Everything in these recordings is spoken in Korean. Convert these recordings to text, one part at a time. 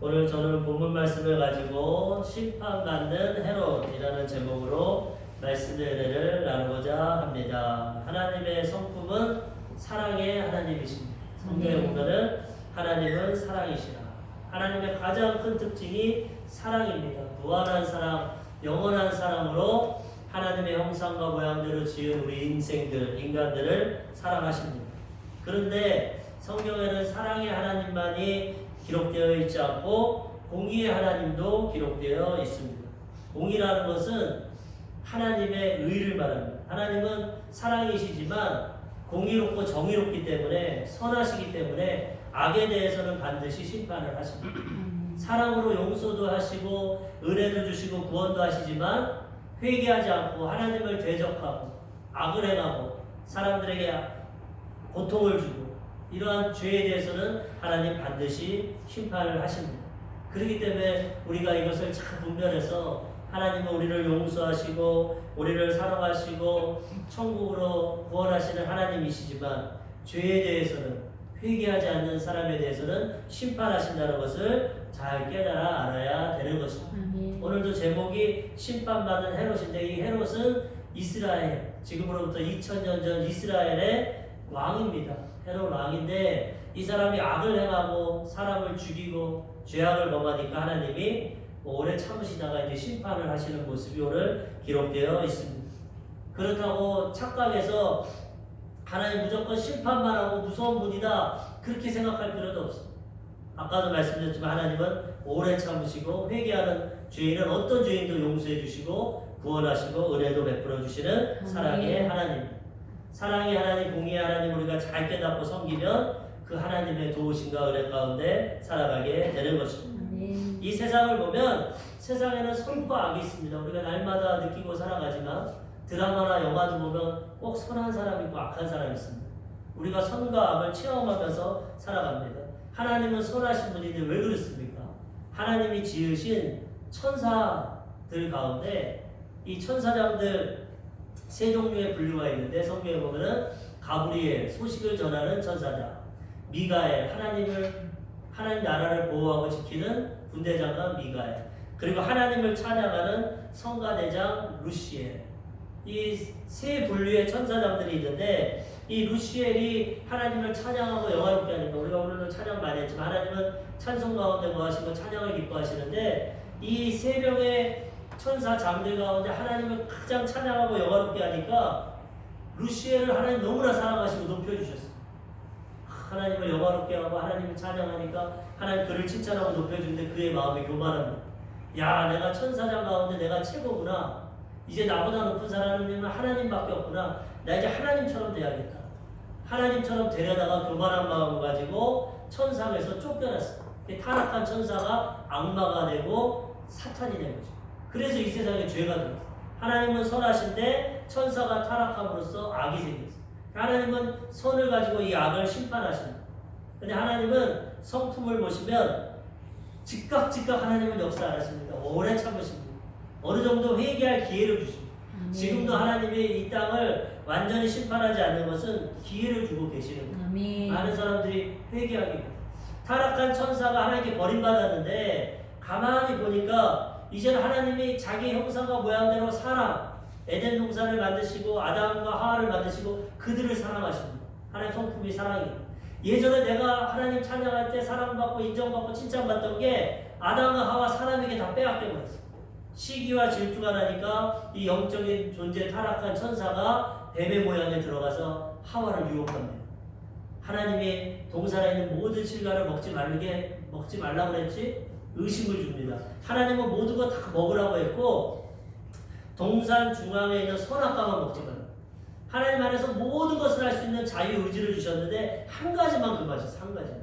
오늘 저는 본문 말씀을 가지고 심판받는 헤롯이라는 제목으로 말씀의 은혜를 나누고자 합니다. 하나님의 성품은 사랑의 하나님이십니다. 성경에 보면은 하나님은 사랑이시라. 하나님의 가장 큰 특징이 사랑입니다. 무한한 사랑, 영원한 사랑으로 하나님의 형상과 모양대로 지은 우리 인간들을 사랑하십니다. 그런데 성경에는 사랑의 하나님만이 기록되어 있지 않고 공의의 하나님도 기록되어 있습니다. 공의라는 것은 하나님의 의를 말합니다. 하나님은 사랑이시지만 공의롭고 정의롭기 때문에 선하시기 때문에 악에 대해서는 반드시 심판을 하십니다. 사랑으로 용서도 하시고 은혜도 주시고 구원도 하시지만 회개하지 않고 하나님을 대적하고 악을 행하고 사람들에게 고통을 주고 이러한 죄에 대해서는 하나님 반드시 심판을 하십니다. 그렇기 때문에 우리가 이것을 잘 분별해서 하나님은 우리를 용서하시고 우리를 사랑하시고 천국으로 구원하시는 하나님이시지만 죄에 대해서는 회개하지 않는 사람에 대해서는 심판하신다는 것을 잘 깨달아 알아야 되는 것입니다. 오늘도 제목이 심판받는 헤롯인데 이 헤롯은 이스라엘, 지금으로부터 2000년 전 이스라엘의 왕입니다. 헤롯 왕인데 이 사람이 악을 행하고 사람을 죽이고 죄악을 범하니까 하나님이 오래 참으시다가 이제 심판을 하시는 모습이 오늘 기록되어 있습니다. 그렇다고 착각해서 하나님 무조건 심판만 하고 무서운 분이다 그렇게 생각할 필요도 없습니다. 아까도 말씀드렸지만 하나님은 오래 참으시고 회개하는 죄인은 어떤 죄인도 용서해 주시고 구원하시고 은혜도 베풀어 주시는 사랑의 하나님. 사랑의 하나님, 공의의 하나님 우리가 잘 깨닫고 섬기면 그 하나님의 도우심과 은혜 가운데 살아가게 되는 것입니다. 이 세상을 보면 세상에는 선과 악이 있습니다. 우리가 날마다 느끼고 살아가지만 드라마나 영화도 보면 꼭 선한 사람이 있고 악한 사람이 있습니다. 우리가 선과 악을 체험하면서 살아갑니다. 하나님은 선하신 분인데 왜 그렇습니까? 하나님이 지으신 천사들 가운데 이 천사장들 세 종류의 분류가 있는데 성경에 보면은 가브리엘 소식을 전하는 천사장, 미가엘 하나님 나라를 보호하고 지키는 군대장관 미가엘, 그리고 하나님을 찬양하는 성가대장 루시엘. 이 세 분류의 천사장들이 있는데 이 루시엘이 하나님을 찬양하고 영화롭게 하니까 우리가 오늘도 찬양 많이 했지만 하나님은 찬송 가운데 거하시고 찬양을 기뻐하시는데 이 세 명의 천사 장들 가운데 하나님을 가장 찬양하고 영화롭게 하니까 루시엘을 하나님 너무나 사랑하시고 높여주셨어요. 하나님을 영화롭게 하고 하나님을 찬양하니까 하나님 그를 칭찬하고 높여주는데 그의 마음이 교만합니다. 야, 내가 천사장 가운데 내가 최고구나. 이제 나보다 높은 사람은 하나님밖에 없구나. 나 이제 하나님처럼 돼야겠다. 하나님처럼 되려다가 교만한 마음을 가지고 천상에서 쫓겨났어요. 타락한 천사가 악마가 되고 사탄이 된 거죠. 그래서 이 세상에 죄가 들었어요. 하나님은 선하신데 천사가 타락함으로써 악이 생겼어요. 하나님은 선을 가지고 이 악을 심판하십니다. 근데 하나님은 성품을 보시면 즉각 하나님은 역사 안 하십니다. 오래 참으십니다. 어느 정도 회개할 기회를 주십니다. 지금도 하나님이 이 땅을 완전히 심판하지 않는 것은 기회를 주고 계시는 거예요. 많은 사람들이 회개하기 위해 타락한 천사가 하나님께 버림받았는데 가만히 보니까 이제는 하나님이 자기 형상과 모양대로 사람, 에덴 동산을 만드시고 아담과 하와를 만드시고 그들을 사랑하십니다. 하나님 성품이 사랑입니다. 예전에 내가 하나님 찬양할 때 사랑받고 인정받고 칭찬받던 게 아담과 하와 사람에게 다 빼앗겨버렸어요. 시기와 질투가 나니까 이 영적인 존재 타락한 천사가 뱀의 모양에 들어가서 하와를 유혹합니다. 하나님이 동산에 있는 모든 실과를 먹지 말라고 그랬지? 의심을 줍니다. 하나님은 모든 거 다 먹으라고 했고 동산 중앙에 있는 선악과만 먹지 말라. 하나님 안에서 모든 것을 할 수 있는 자유의지를 주셨는데 한 가지만 금하셨어요. 한 가지만.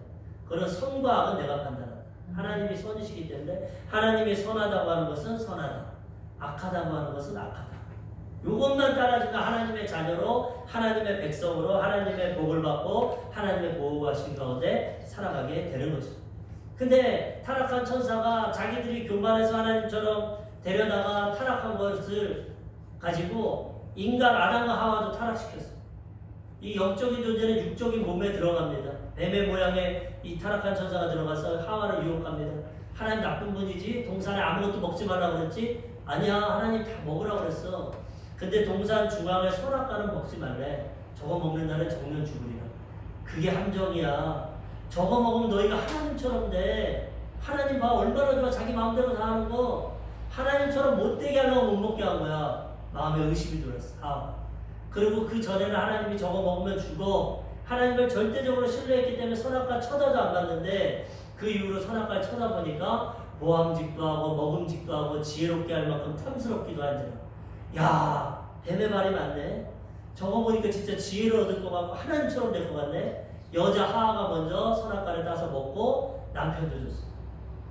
그런 선과 악은 내가 판단한다. 하나님이 선이시기 때문에 하나님이 선하다고 하는 것은 선하다. 악하다고 하는 것은 악하다. 이것만 따라주면 하나님의 자녀로 하나님의 백성으로 하나님의 복을 받고 하나님의 보호하신 가운데 살아가게 되는 것이죠. 근데 타락한 천사가 자기들이 교만해서 하나님처럼 데려다가 타락한 것을 가지고 인간 아담과 하와도 타락시켰어요. 이 영적인 존재는 육적인 몸에 들어갑니다. 뱀의 모양의 이 타락한 천사가 들어가서 하와를 유혹합니다. 하나님 나쁜 분이지? 동산에 아무것도 먹지 말라고 그랬지? 아니야, 하나님 다 먹으라고 그랬어. 근데 동산 중앙에 선악과는 먹지 말래. 저거 먹는 날은 정령 죽으리라. 그게 함정이야. 저거 먹으면 너희가 하나님처럼 돼. 하나님 봐, 얼마나 좋아. 자기 마음대로 다 하는 거. 하나님처럼 못되게 하려고 못 먹게 한 거야. 마음에 의심이 들었어. 그리고 그 전에는 하나님이 저거 먹으면 죽어. 하나님을 절대적으로 신뢰했기 때문에 선악과 쳐다도 안 봤는데, 그 이후로 선악과를 쳐다보니까 모함직도 하고 먹음직도 하고 지혜롭게 할 만큼 탐스럽기도 한잖아. 야, 뱀의 말이 맞네. 저거 보니까 진짜 지혜를 얻을 것 같고 하나님처럼 될 것 같네. 여자 하와가 먼저 선악과를 따서 먹고 남편도 줬어.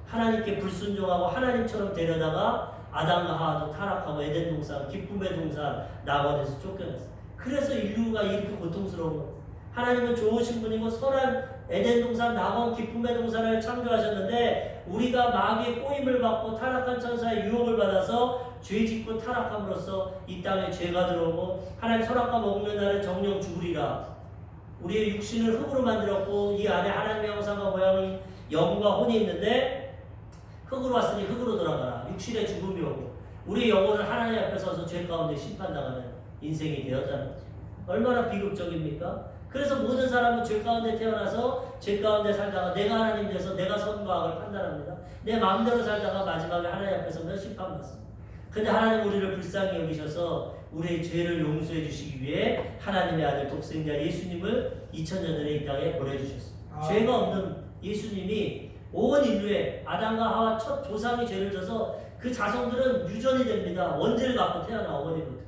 하나님께 불순종하고 하나님처럼 되려다가 아담과 하와도 타락하고 에덴 동산, 기쁨의 동산, 낙원에서 쫓겨났어. 그래서 인류가 이렇게 고통스러운 거예요. 하나님은 좋으신 분이고 선한 에덴 동산, 낙원, 기쁨의 동산을 창조하셨는데 우리가 마귀의 꼬임을 받고 타락한 천사의 유혹을 받아서 죄 짓고 타락함으로써 이 땅에 죄가 들어오고 하나님 선악과 먹는 날에 정령 죽으리라. 우리의 육신을 흙으로 만들었고 이 안에 하나님의 형상과 모양이 영과 혼이 있는데 흙으로 왔으니 흙으로 돌아가라. 육신의 죽음이 오고 우리의 영혼을 하나님 앞에 서서 죄 가운데 심판당하는 인생이 되었다는 거죠. 얼마나 비극적입니까? 그래서 모든 사람은 죄 가운데 태어나서 죄 가운데 살다가 내가 하나님 돼서 내가 선과 악을 판단합니다. 내 마음대로 살다가 마지막에 하나님 앞에 서면 심판받습니다. 근데 하나님 우리를 불쌍히 여기셔서 우리의 죄를 용서해 주시기 위해 하나님의 아들 독생자 예수님을 2000년 전에 이 땅에 보내주셨습니다. 죄가 없는 예수님이 온 인류에 아담과 하와 첫 조상이 죄를 져서 그 자손들은 유전이 됩니다. 원죄를 갖고 태어나 어머니부터.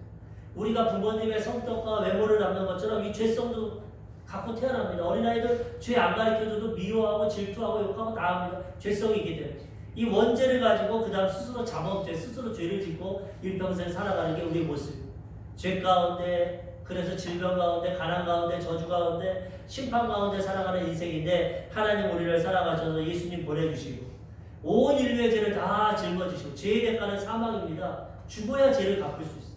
우리가 부모님의 성격과 외모를 담는 것처럼 이 죄성도 갖고 태어납니다. 어린아이들 죄 안 가르쳐줘도 미워하고 질투하고 욕하고 다 합니다. 죄성이 있기 때문에. 이 원죄를 가지고 그 다음 스스로 자범죄, 스스로 죄를 짓고 일평생 살아가는 게 우리의 모습입니다. 죄 가운데, 그래서 질병 가운데, 가난 가운데, 저주 가운데, 심판 가운데 살아가는 인생인데 하나님 우리를 살아가셔서 예수님 보내주시고 온 인류의 죄를 다 짊어지시고 죄의 대가는 사망입니다. 죽어야 죄를 갚을 수 있어요.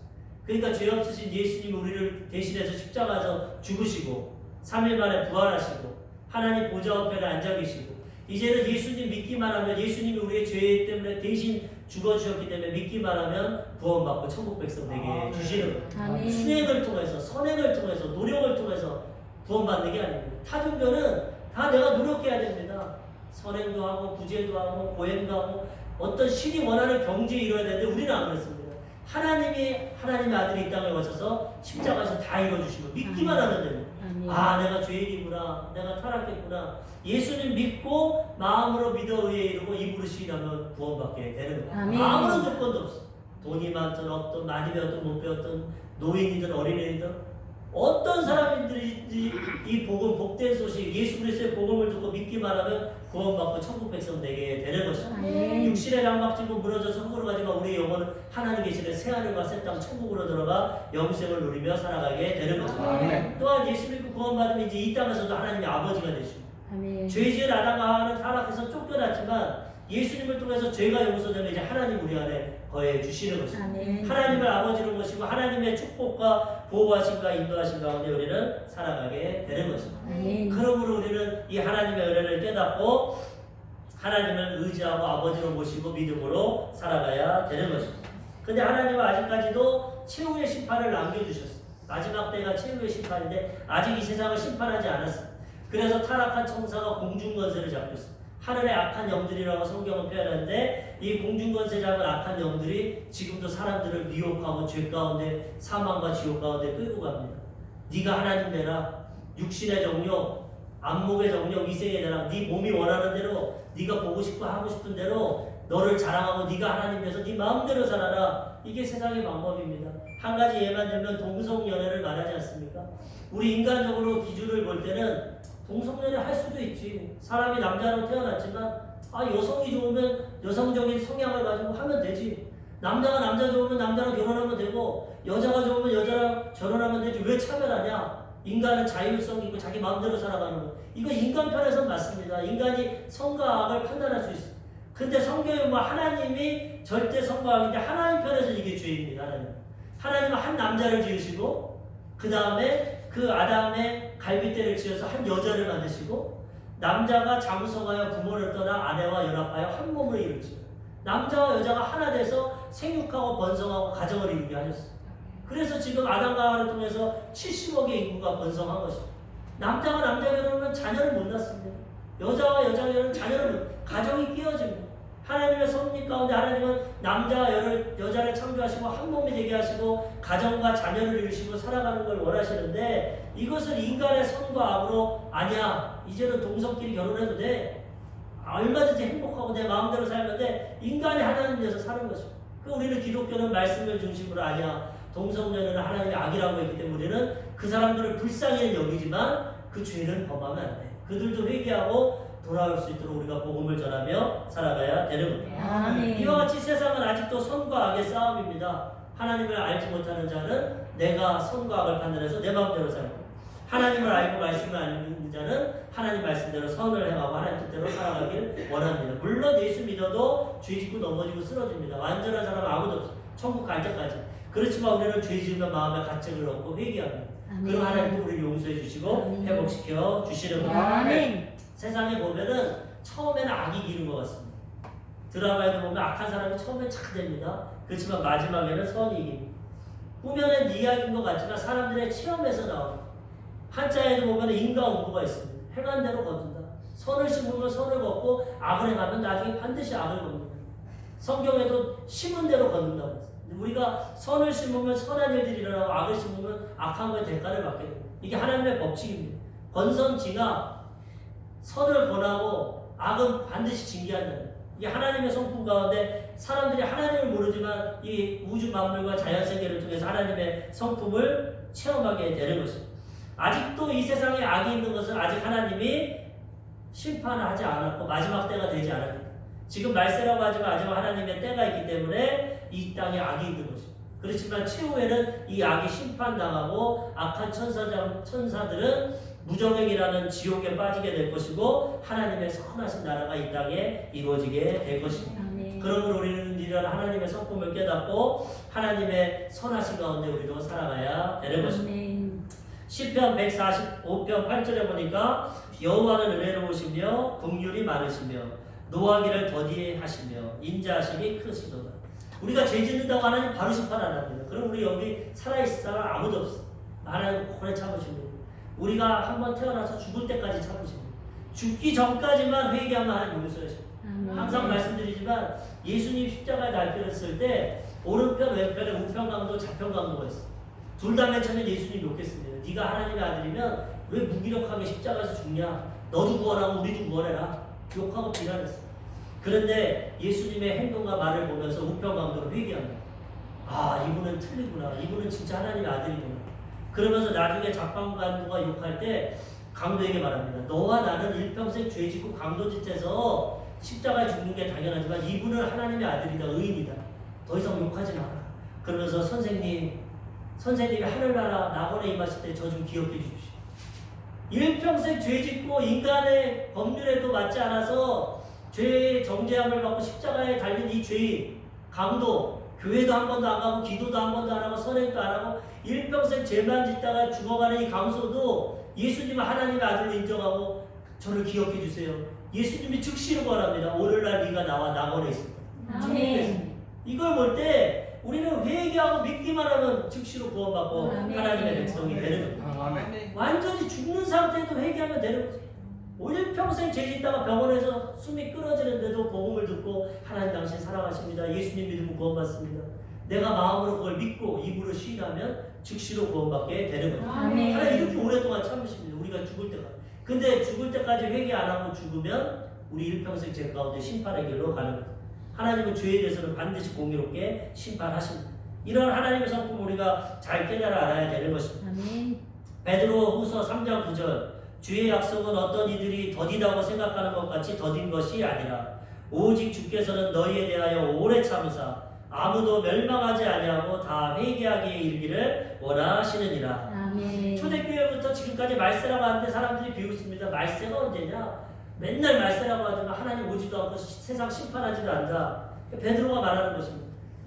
그러니까 죄 없으신 예수님 우리를 대신해서 십자가에서 죽으시고 3일 만에 부활하시고 하나님 보좌 우편에 앉아 계시고 이제는 예수님 믿기만 하면 예수님이 우리의 죄 때문에 대신 죽어주셨기 때문에 믿기만 하면 구원받고 천국 백성 되게 주시는 거예요. 수행을 통해서 선행을 통해서 노력을 통해서 구원받는 게 아닙니다. 타종교는 다 내가 노력해야 됩니다. 선행도 하고 구제도 하고 고행도 하고 어떤 신이 원하는 경지에 이뤄야 되는데 우리는 안 그렇습니다. 하나님의 아들이 이 땅에 오셔서 십자가에서 다 이뤄주시고 믿기만 하면 됩니다. 아, 내가 죄인이구나, 내가 타락했구나. 예수님 믿고 마음으로 믿어 의에 이르고 입으로 시인하면 구원받게 되는 거예요. 아무런 조건도 없어. 돈이 많든 없든 많이 배웠든 못 배웠든 노인이든 어린애이든 어떤 사람들인지 이 복음, 복된 소식, 예수 그리스도의 복음을 듣고 믿기만 하면 구원받고 천국 백성 되게 되는 것입니다. 육신의 장막지고 무너져서 흙으로 가지만 우리의 영혼은 하나님 계시는 새하늘과 새 땅 천국으로 들어가 영생을 누리며 살아가게 되는 것입니다. 또한 예수 믿고 구원받으면 이제 이 땅에서도 하나님의 아버지가 되시고 죄 지은 아담과 하와는 타락해서 쫓겨났지만 예수님을 통해서 죄가 용서되면 이제 하나님 우리 안에 거해 주시는 것입니다. 하나님을 아버지로 모시고 하나님의 축복과 보호하심과 인도하심 가운데 우리는 살아가게 되는 것입니다. 그러므로 우리는 이 하나님의 은혜를 깨닫고 하나님을 의지하고 아버지로 모시고 믿음으로 살아가야 되는 것입니다. 근데 하나님은 아직까지도 최후의 심판을 남겨주셨어요. 마지막 때가 최후의 심판인데 아직 이 세상을 심판하지 않았어요. 그래서 타락한 천사가 공중권세를 잡고 있어요. 하늘의 악한 영들이라고 성경은 표현하는데 이 공중권세 잡은 악한 영들이 지금도 사람들을 미혹하고 죄 가운데 사망과 지옥 가운데 끌고 갑니다. 네가 하나님 되라. 육신의 정욕, 안목의 정욕, 위생의 대랑 네 몸이 원하는 대로 네가 보고 싶고 하고 싶은 대로 너를 자랑하고 네가 하나님 돼서 네 마음대로 살아라. 이게 세상의 방법입니다. 한 가지 예만 들면 동성연애를 말하지 않습니까? 우리 인간적으로 기준을 볼 때는 동성연애 할 수도 있지. 사람이 남자로 태어났지만 여성이 좋으면 여성적인 성향을 가지고 하면 되지. 남자가 남자 좋으면 남자랑 결혼하면 되고 여자가 좋으면 여자랑 결혼하면 되지. 왜 차별하냐? 인간은 자율성이 있고 자기 마음대로 살아가는 거. 이거 인간 편에서는 맞습니다. 인간이 선과 악을 판단할 수 있어. 근데 성경에 뭐 하나님이 절대 선과 악인데 하나님 편에서 이게 죄입니다. 하나님은 한 남자를 지으시고 그 다음에 그 아담의 갈빗대를 지어서 한 여자를 만드시고 남자가 장성하여 부모를 떠나 아내와 연합하여 한 몸을 이루지. 남자와 여자가 하나 돼서 생육하고 번성하고 가정을 이루게 하셨어요. 그래서 지금 아담과 하와를 통해서 70억의 인구가 번성한 것입니다. 남자가 남자 결혼하면 자녀를 못 낳습니다. 여자와 여자 결혼은 자녀를 가정이 끼어집니다. 하나님의 섭리 가운데 하나님은 남자와 여자를 창조하시고 한 몸이 되게 하시고 가정과 자녀를 이루시고 살아가는 걸 원하시는데 이것을 인간의 선과 악으로 아니야 이제는 동성끼리 결혼해도 돼 얼마든지 행복하고 내 마음대로 살는데 인간이 하나님 돼서 사는 것이고 우리는 기독교는 말씀을 중심으로 아니야 동성연애는 하나님의 악이라고 했기 때문에 우리는 그 사람들을 불쌍히 여기지만 그 죄는 범하면 안 돼. 그들도 회개하고 돌아올 수 있도록 우리가 복음을 전하며 살아가야 되는 겁니다. 이와 같이 세상은 아직도 선과 악의 싸움입니다. 하나님을 알지 못하는 자는 내가 선과 악을 판단해서 내 마음대로 살고 하나님을 알고 말씀을 아는 자는 하나님 말씀대로 선을 행하고 하나님 뜻대로 살아가길 원합니다. 물론 예수 믿어도 죄 짓고 넘어지고 쓰러집니다. 완전한 사람은 아무도 없어요. 천국 갈 때까지. 그렇지만 우리는 죄 지으면 마음에 가책을 얻고 회개합니다. 그럼 하나님도 우리를 용서해 주시고 회복시켜 주시는 겁니다. 세상에 보면은 처음에는 악이 이기는 것 같습니다. 드라마에도 보면 악한 사람이 처음엔 착됩니다. 그렇지만 마지막에는 선이 이깁니다. 꾸며낸 이야기인 것 같지만 사람들의 체험에서 나옵니다. 한자에도 보면 인과 응보가 있습니다. 행한 대로 거둔다. 선을 심으면 선을 걷고 악을 행하면 나중에 반드시 악을 걷는다. 성경에도 심은 대로 걷는다고 했습니다. 우리가 선을 심으면 선한 일들이 일어나고 악을 심으면 악한 거에 대가를 받게 됩니다. 이게 하나님의 법칙입니다. 권선징악 선을 권하고 악은 반드시 징계한다. 이게 하나님의 성품 가운데 사람들이 하나님을 모르지만 이 우주 만물과 자연세계를 통해서 하나님의 성품을 체험하게 되는 것입니다. 아직도 이 세상에 악이 있는 것은 아직 하나님이 심판을 하지 않았고 마지막 때가 되지 않았습니다. 지금 말세라고 하지만 아직 하나님의 때가 있기 때문에 이 땅에 악이 있는 것입니다. 그렇지만 최후에는 이 악이 심판당하고 악한 천사들은 무정행이라는 지옥에 빠지게 될 것이고 하나님의 선하신 나라가 이 땅에 이루어지게 될 것입니다. 그러므로 우리는 이런 하나님의 성품을 깨닫고 하나님의 선하신 가운데 우리도 살아가야 되는 것입니다. 시편 145편 8절에 보니까 여호와는 은혜로우시며 긍휼이 많으시며 노하기를 더디하시며 인자하심이 크시도다. 우리가 죄 짓는다고 하나님 바로 심판 안 합니다. 그럼 우리 여기 살아있을 사람 아무도 없어. 하나님 오래 참으십니다. 우리가 한번 태어나서 죽을 때까지 참으십니다. 죽기 전까지만 회개하면 하나님 용서하십니다. 항상 말씀드리지만 예수님 십자가에 달렸을 때 오른편 왼편에 우편 강도 좌편 강도가 있어. 둘 다 맨 처음에 예수님 욕했습니다. 네가 하나님의 아들이면 왜 무기력하게 십자가에서 죽냐? 너도 구원하고 우리도 구원해라. 욕하고 비난했어. 그런데 예수님의 행동과 말을 보면서 우편 강도로 회개합니다. 아, 이분은 틀리구나. 이분은 진짜 하나님의 아들이구나. 그러면서 나중에 작방 간부가 욕할 때 강도에게 말합니다. 너와 나는 일평생 죄 짓고 강도짓해서 십자가에 죽는 게 당연하지만 이분은 하나님의 아들이다. 의인이다. 더 이상 욕하지 마라. 그러면서 선생님이 하늘나라 낙원에 임하실 때 저 좀 기억해 주십시오. 일평생 죄 짓고 인간의 법률에도 맞지 않아서 죄의 정죄함을 받고 십자가에 달린 이 죄인 강도, 교회도 한 번도 안 가고 기도도 한 번도 안 하고 선행도 안 하고 일평생 죄만 짓다가 죽어가는 이 강소도 예수님을 하나님의 아들로 인정하고 저를 기억해 주세요. 예수님이 즉시로 말합니다. 오늘날 네가 나와 낙원에 있습니다. 이걸 볼 때 우리는 회개하고 믿기만 하면 즉시로 구원받고 하나님의 백성이 되는 겁니다. 완전히 죽는 상태에도 회개하면 되는 거죠. 일평생 죄 짓다가 병원에서 숨이 끊어지는데도 복음을 듣고 하나님 당신 사랑하십니다. 예수님 믿으면 구원받습니다. 내가 마음으로 그걸 믿고 입으로 시인하면 즉시로 구원받게 되는 겁니다. 하나님 이렇게 오랫동안 참으십니다. 우리가 죽을 때까지. 근데 죽을 때까지 회개 안 하고 죽으면 우리 일평생 죄 가운데 심판의 길로 가는 겁니다. 하나님은 죄에 대해서는 반드시 공의롭게 심판하십니다. 이런 하나님의 성품 우리가 잘 깨달아 알아야 되는 것입니다. 베드로 후서 3장 9절 주의 약속은 어떤 이들이 더디다고 생각하는 것 같이 더딘 것이 아니라 오직 주께서는 너희에 대하여 오래 참으사 아무도 멸망하지 아니하고 다 회개하기에 이르기를 원하시느니라. 초대교회부터 지금까지 말세라고 하는데 사람들이 비웃습니다. 말세가 언제냐? 맨날 말세라고 하지만 하나님 오지도 않고 세상 심판하지도 않는다. 베드로가 말하는 것입니다.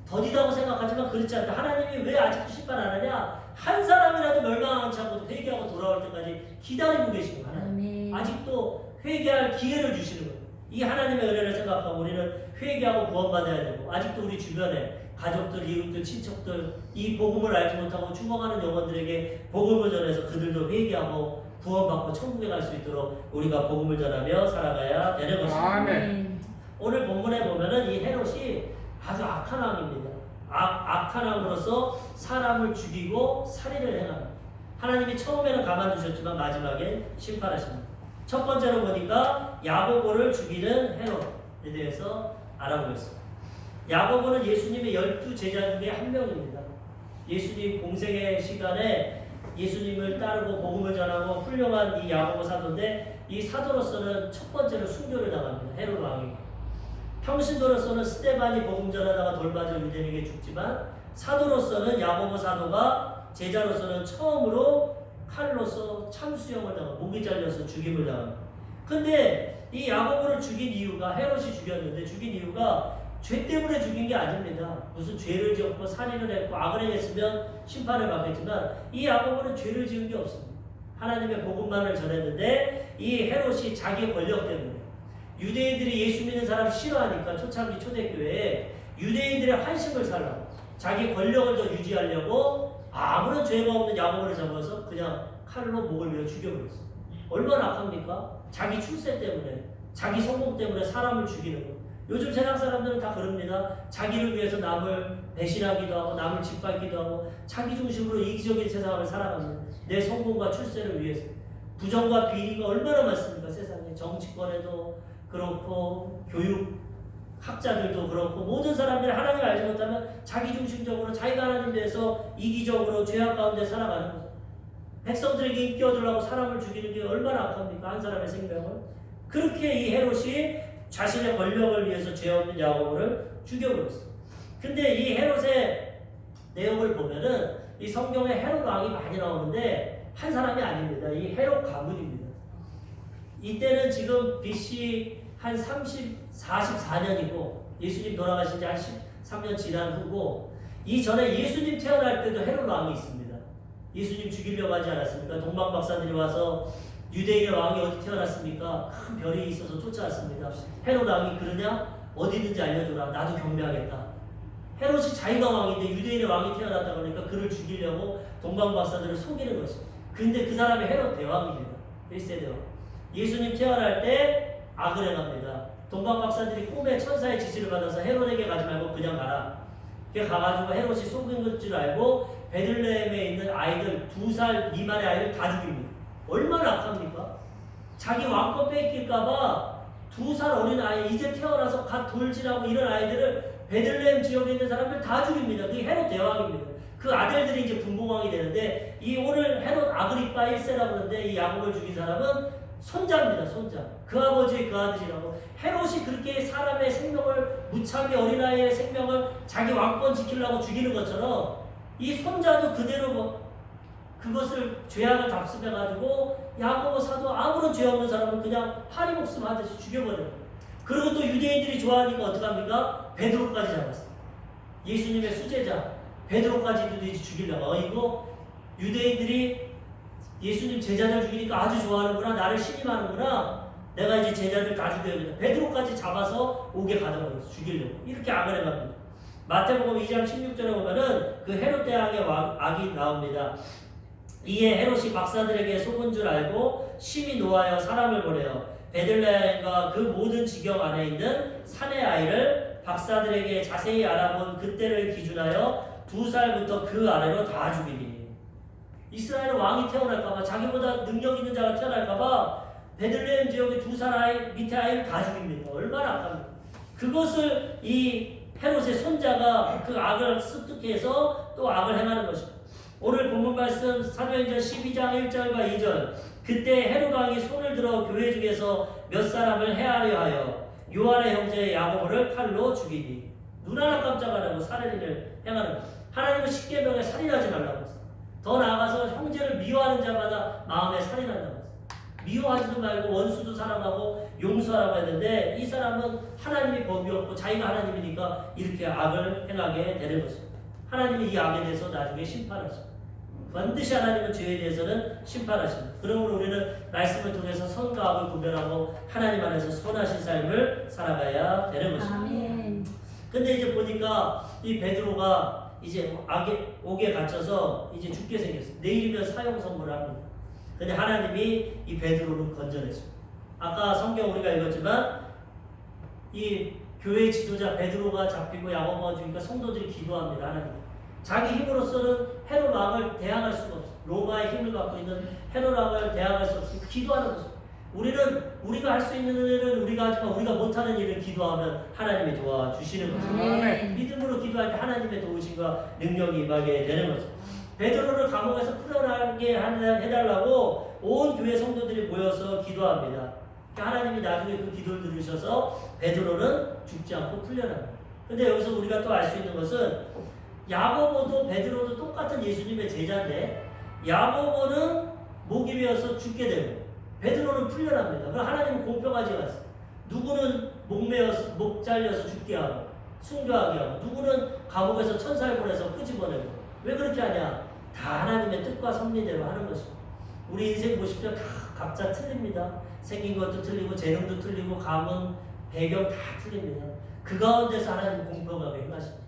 더디다고 생각하지만 그렇지 않다. 하나님이 왜 아직도 심판 안 하냐? 한 사람이라도 멸망하지 않고 회개하고 돌아올 때까지 기다리고 계시고 하나님 아직도 회개할 기회를 주시는 거예요. 이 하나님의 은혜를 생각하고 우리는 회개하고 구원받아야 되고 아직도 우리 주변에 가족들, 이웃들, 친척들 이 복음을 알지 못하고 죽어가는 영혼들에게 복음을 전해서 그들도 회개하고 구원받고 천국에 갈 수 있도록 우리가 복음을 전하며 살아가야 되는 것입니다. 아멘. 오늘 본문에 보면은 이 헤롯이 아주 악한 왕입니다. 악한 왕으로서 사람을 죽이고 살인을 행합니다. 하나님이 처음에는 가만두셨지만 마지막에 심판하십니다. 첫 번째로 보니까 야고보를 죽이는 헤롯에 대해서 알아보겠습니다. 야고보는 예수님의 12제자 중에 한 명입니다. 예수님 공생의 시간에 예수님을 따르고 복음을 전하고 훌륭한 이 야고보 사도인데 이 사도로서는 첫 번째로 순교를 당합니다. 헤롯 왕이. 평신도로서는 스데반이 복음 전하다가 돌맞아 유대인에게 죽지만 사도로서는 야고보 사도가 제자로서는 처음으로 칼로서 참수형을 당하고 목이 잘려서 죽임을 당합니다. 근데 이 야고보를 죽인 이유가 헤롯이 죽였는데 죽인 이유가 죄 때문에 죽인 게 아닙니다. 무슨 죄를 지었고 살인을 했고 악을 행했으면 심판을 받겠지만 이 야고보는 죄를 지은 게 없습니다. 하나님의 복음만을 전했는데 이 헤롯이 자기 권력 때문에 유대인들이 예수 믿는 사람 싫어하니까 초창기 초대교회에 유대인들의 환심을 살라고 자기 권력을 더 유지하려고 아무런 죄가 없는 야고보를 잡아서 그냥 칼로 목을 베어 죽여버렸어요. 얼마나 악합니까? 자기 출세 때문에 자기 성공 때문에 사람을 죽이는 거. 요즘 세상 사람들은 다 그럽니다. 자기를 위해서 남을 배신하기도 하고 남을 짓밟기도 하고 자기 중심으로 이기적인 세상을 살아갑니다. 내 성공과 출세를 위해서. 부정과 비리가 얼마나 많습니까? 세상에. 정치권에도 그렇고 교육 학자들도 그렇고 모든 사람들이 하나님을 알지 못하면 자기중심적으로 자기가 하나님 대해서 이기적으로 죄악 가운데 살아가는 거죠. 백성들에게 인기 얻으려고 사람을 죽이는 게 얼마나 악합니까? 한 사람의 생명을. 그렇게 이 헤롯이 자신의 권력을 위해서 죄 없는 야고보를 죽여버렸어요. 근데 이 헤롯의 내용을 보면은 이 성경에 헤롯 왕이 많이 나오는데 한 사람이 아닙니다. 이 헤롯 가문입니다. 이때는 지금 BC 한 44년이고 예수님 돌아가신 지 한 13년 지난 후고 이 전에 예수님 태어날 때도 헤롯 왕이 있습니다. 예수님 죽이려고 하지 않았습니까? 동방 박사들이 와서 유대인의 왕이 어디 태어났습니까? 큰 별이 있어서 쫓아왔습니다. 헤롯 왕이 그러냐? 어디 있는지 알려줘라. 나도 경배하겠다. 헤롯이 자기가 왕인데 유대인의 왕이 태어났다 그러니까 그를 죽이려고 동방 박사들을 속이는 것이죠. 근데 그 사람이 헤롯 대왕입니다. 1세 대왕. 예수님 태어날 때 악을 행합니다. 동방 박사들이 꿈에 천사의 지시를 받아서 헤롯에게 가지 말고 그냥 가라. 그게 가가지고 헤롯이 속인 줄 알고 베들레헴에 있는 아이들 2살 미만의 아이들 다 죽입니다. 얼마나 악합니까? 자기 왕권 뺏길까봐 2살 어린 아이 이제 태어나서 갓 돌진하고 이런 아이들을 베들레헴 지역에 있는 사람들 다 죽입니다. 그게 헤롯 대왕입니다. 그 아들들이 이제 분봉왕이 되는데 이 오늘 헤롯 아그리파 1세라고 하는데 이 야곱을 죽인 사람은 손자입니다. 손자. 그 아버지의 그 아들이라고. 헤롯이 그렇게 사람의 생명을 무참히 어린아이의 생명을 자기 왕권 지키려고 죽이는 것처럼 이 손자도 그대로 그것을 죄악을 답습해가지고 야고보 사도 아무런 죄 없는 사람은 그냥 파리 목숨 하듯이 죽여버려요. 그리고 또 유대인들이 좋아하니까 어떡합니까? 베드로까지 잡았어요. 예수님의 수제자 베드로까지도 이제 죽이려고. 이거 유대인들이 예수님 제자들 죽이니까 아주 좋아하는구나. 나를 신임하는구나. 내가 이제 제자들 다 죽여야겠다. 베드로까지 잡아서 옥에 가둬버렸어. 죽이려고. 이렇게 악을 해갑니다. 마태복음 2장 16절에 보면은 그 헤롯 대왕의 악이 나옵니다. 이에 헤롯이 박사들에게 속은 줄 알고 심히 노하여 사람을 보내어 베들레헴과 그 모든 지경 안에 있는 사내 아이를 박사들에게 자세히 알아본 그때를 기준하여 2살부터 그 아래로 다 죽이니. 이스라엘 왕이 태어날까봐 자기보다 능력 있는 자가 태어날까봐 베들레헴 지역의 2살 아이 밑에 아이를 다 죽입니다. 얼마나 악합니까? 그것을 이 헤롯의 손자가 그 악을 습득해서 또 악을 행하는 것입니다. 오늘 본문 말씀 사도행전 12장 1절과 2절 그때 헤롯 왕이 손을 들어 교회 중에서 몇 사람을 해하려 하여 요한의 형제 야고보를 칼로 죽이니. 눈 하나 깜짝 안 하고 살인을 행하는 것. 하나님은 십계명에 살인하지 말라고 했어요. 더 나아가서 형제를 미워하는 자마다 마음에 살인한다고 했어요. 미워하지도 말고 원수도 사랑하고 용서하라고 했는데 이 사람은 하나님이 법이었고 자기가 하나님이니까 이렇게 악을 행하게 되는 것입니다. 하나님이 이 악에 대해서 나중에 심판하십니다. 반드시 하나님은 죄에 대해서는 심판하십니다. 그러므로 우리는 말씀을 통해서 선과 악을 구별하고 하나님 안에서 선하신 삶을 살아가야 되는 것입니다. 아멘. 근데 이제 보니까 이 베드로가 이제 옥에 갇혀서 이제 죽게 생겼어요. 내일이면 사형 선고를 합니다. 근데 하나님이 이 베드로를 건져냈습니다. 아까 성경 우리가 읽었지만 이 교회 지도자 베드로가 잡히고 야고보가 죽으니까 성도들이 기도합니다. 하나님. 자기 힘으로서는 헤롯 왕을 대항할 수가 없어. 로마의 힘을 갖고 있는 헤롯 왕을 대항할 수 없으니 기도하는 거죠. 우리가 할 수 있는 일은 우리가 하지만 우리가 못하는 일을 기도하면 하나님이 도와주시는 거죠. 믿음으로 기도할 때 하나님의 도우심과 능력이 임하게 되는 거죠. 베드로를 감옥에서 풀어나게 해달라고 온 교회 성도들이 모여서 기도합니다. 하나님이 나중에 그 기도를 들으셔서 베드로는 죽지 않고 풀려납니다. 근데 여기서 우리가 또 알 수 있는 것은 야고보도 베드로도 똑같은 예수님의 제자인데 야고보는 목이 메어서 죽게 되고 베드로는 풀려납니다. 그럼 하나님은 공평하지 않습니다. 누구는 목 잘려서 죽게 하고 순교하게 하고 누구는 감옥에서 천사를 보내서 끄집어내고 왜 그렇게 하냐? 다 하나님의 뜻과 섭리대로 하는 것입니다. 우리 인생 보십시오. 다 각자 틀립니다. 생긴 것도 틀리고 재능도 틀리고 가문, 배경 다 틀립니다. 그 가운데서 하나님은 공평하게 행하십니다.